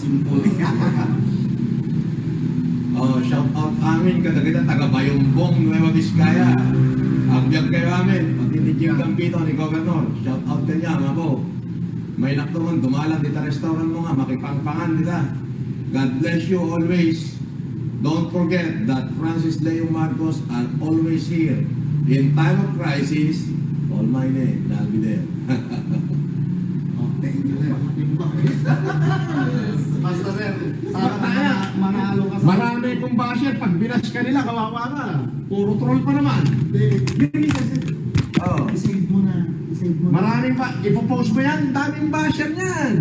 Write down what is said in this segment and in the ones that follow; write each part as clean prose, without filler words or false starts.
Simpuli. Oh, shout out amin kadagita taga Bayumbong, Nueva Vizcaya. Agbyag kayo amin, pati ni Jim Gambito ni Governor. Shout out kanya, mga po. May naktuman, dumalan dita restaurant mo nga, makipangpangan dita. God bless you always. Don't forget that Francis Leo Marcos are always here. In time of crisis, all my name, I'll be there. Oh, thank you, sir. Basta, sir. Sana manalo ka sa... Marami kong basher, pag binas ka nila, kawawa ka. Puro troll pa naman. Hindi, sir. Oh. I-save mo na. I-save mo na. Maraming pa, ipopost mo yan, daming basher niyan.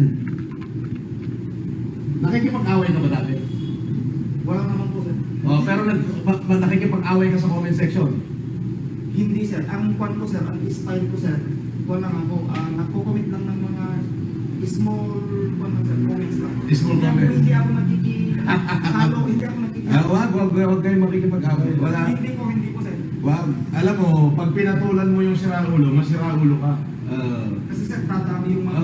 Nakikipag-away ka ba dati? Wala naman po, sir. Oh, pero nakikipag-away ka sa comment section. Hindi, sir. Ang kwan ko, sir, ang style ko, sir, kwan lang ako, nagko-comment lang ng mga small, kwan lang, sir, comments lang. Small comments. Hindi ako nakikihalo, hindi ako nakikihalo. Wag kayo makikipag-away. Wala. Hindi po, sir. Wag. Alam mo, pag pinatulan mo yung siraulo, masiraulo ka. Kasi, sir, tatami yung mga...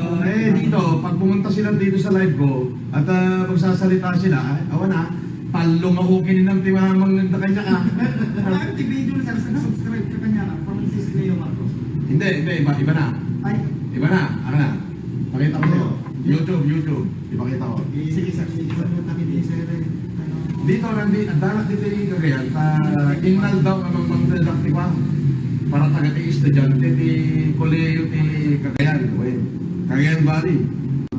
Dito, pag pumunta sila dito sa live ko, at magsasalita sila, awan na, palumaukin ng timamang nagdakanya ka. Marami video na, sir, subscribe ka kanya na, Francis Leo Marcos. Hindi, iba na. Ay, Iba na, ano na. Pakita ko sa'yo. YouTube. Ipakita ko. sige, sir, sige, sir. Dito, ang dalat dito yung kagayan, inal daw ang mga didaktiwa. Para taga-ti estudyante, ti koleyo, ti Cagayan. Cagayan Valley.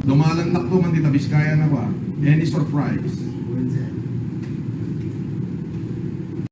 Dumalandak to man dito, Vizcaya na ba? Any surprise?